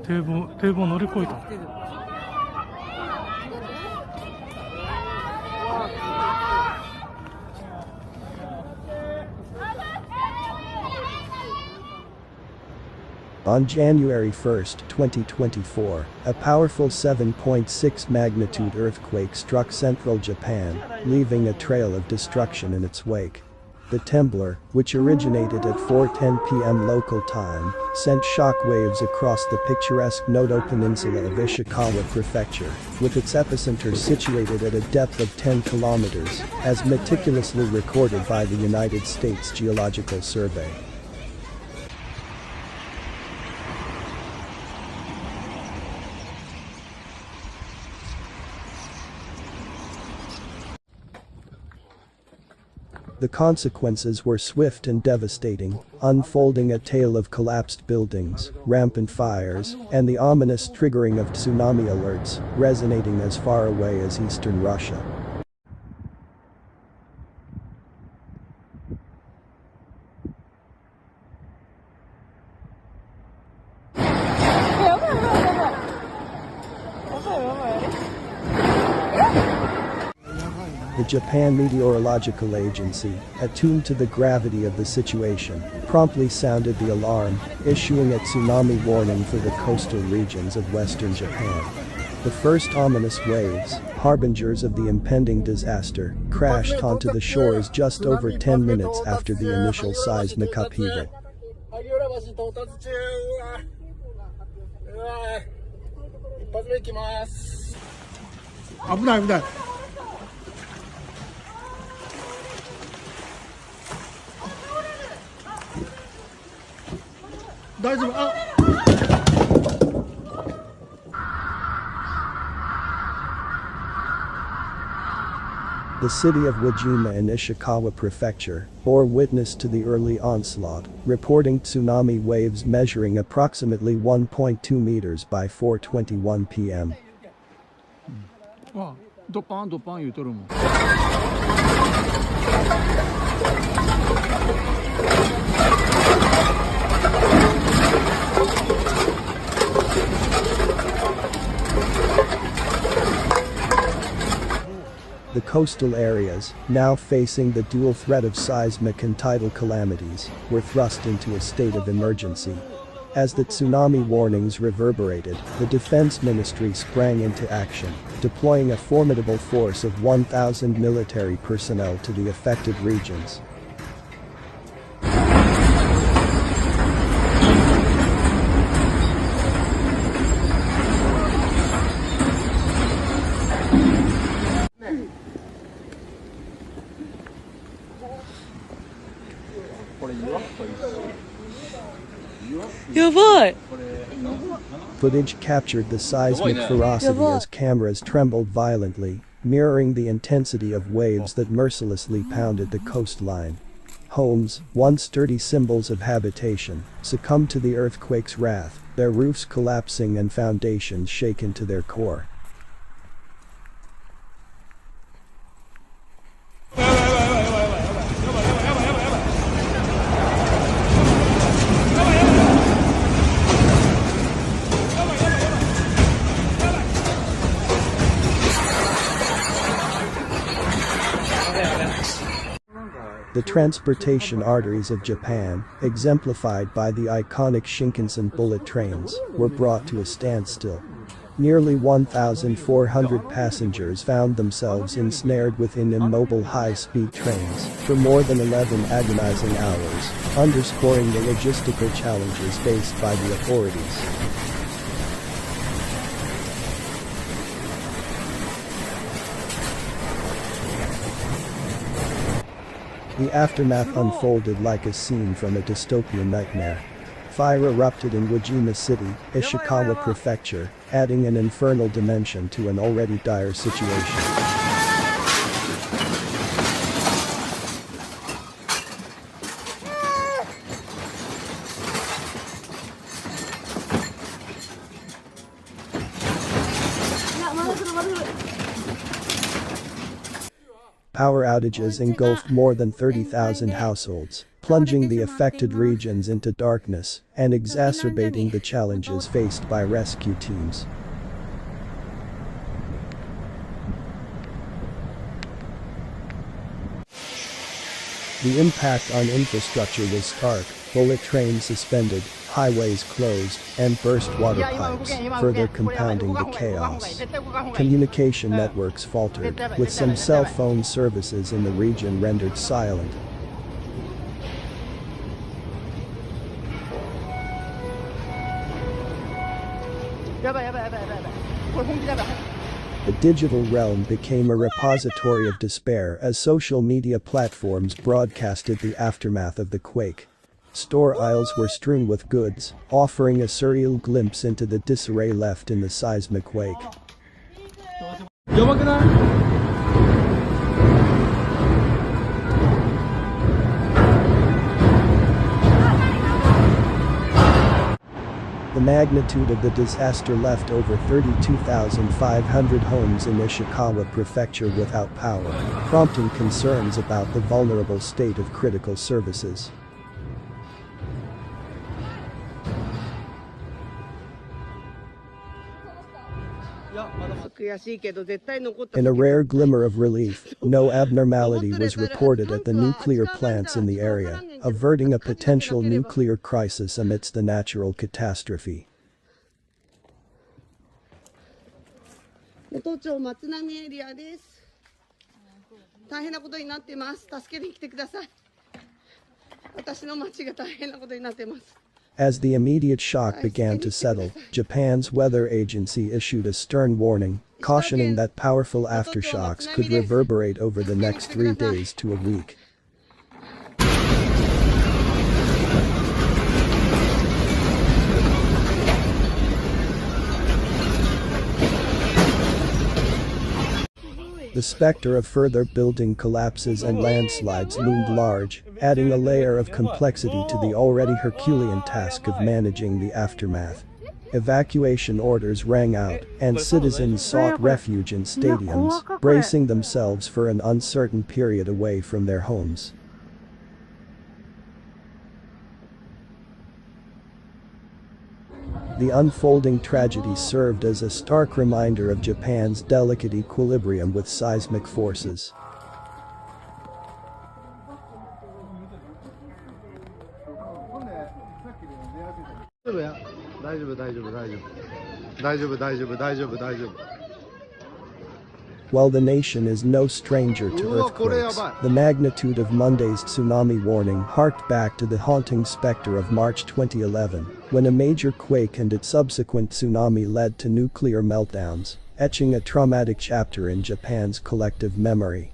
堤防乗り越えた。On January 1, 2024, a powerful 7.6 magnitude earthquake struck central Japan, leaving a trail of destruction in its wake. The trembler, which originated at 4:10 p.m. local time, sent shockwaves across the picturesque Noto Peninsula of Ishikawa Prefecture, with its epicenter situated at a depth of 10 kilometers, as meticulously recorded by the United States Geological Survey. The consequences were swift and devastating, unfolding a tale of collapsed buildings, rampant fires, and the ominous triggering of tsunami alerts, resonating as far away as eastern Russia. The Japan Meteorological Agency, attuned to the gravity of the situation, promptly sounded the alarm, issuing a tsunami warning for the coastal regions of western Japan. The first ominous waves, harbingers of the impending disaster, crashed onto the shores just over 10 minutes after the initial seismic upheaval. The city of Wajima in Ishikawa Prefecture bore witness to the early onslaught, reporting tsunami waves measuring approximately 1.2 meters by 4:21 p.m. The coastal areas, now facing the dual threat of seismic and tidal calamities, were thrust into a state of emergency. As the tsunami warnings reverberated, the Defense Ministry sprang into action, deploying a formidable force of 1,000 military personnel to the affected regions. Footage captured the seismic ferocity as cameras trembled violently, mirroring the intensity of waves that mercilessly pounded the coastline. Homes, once sturdy symbols of habitation, succumbed to the earthquake's wrath, their roofs collapsing and foundations shaken to their core. The transportation arteries of Japan, exemplified by the iconic Shinkansen bullet trains, were brought to a standstill. Nearly 1,400 passengers found themselves ensnared within immobile high-speed trains for more than 11 agonizing hours, underscoring the logistical challenges faced by the authorities. The aftermath unfolded like a scene from a dystopian nightmare. Fire erupted in Wajima City, Ishikawa Prefecture, adding an infernal dimension to an already dire situation. Power outages engulfed more than 30,000 households, plunging the affected regions into darkness and exacerbating the challenges faced by rescue teams. The impact on infrastructure was stark: bullet trains suspended, highways closed, and burst water pipes, further compounding the chaos. Communication networks faltered, with some cell phone services in the region rendered silent. The digital realm became a repository of despair as social media platforms broadcasted the aftermath of the quake. Store aisles were strewn with goods, offering a surreal glimpse into the disarray left in the seismic wake. The magnitude of the disaster left over 32,500 homes in Ishikawa Prefecture without power, prompting concerns about the vulnerable state of critical services. In a rare glimmer of relief, no abnormality was reported at the nuclear plants in the area, averting a potential nuclear crisis amidst the natural catastrophe. As the immediate shock began to settle, Japan's weather agency issued a stern warning, cautioning that powerful aftershocks could reverberate over the next 3 days to a week. The specter of further building collapses and landslides loomed large, adding a layer of complexity to the already Herculean task of managing the aftermath. Evacuation orders rang out, and citizens sought refuge in stadiums, bracing themselves for an uncertain period away from their homes. The unfolding tragedy served as a stark reminder of Japan's delicate equilibrium with seismic forces. While the nation is no stranger to earthquakes, the magnitude of Monday's tsunami warning harked back to the haunting specter of March 2011, when a major quake and its subsequent tsunami led to nuclear meltdowns, etching a traumatic chapter in Japan's collective memory.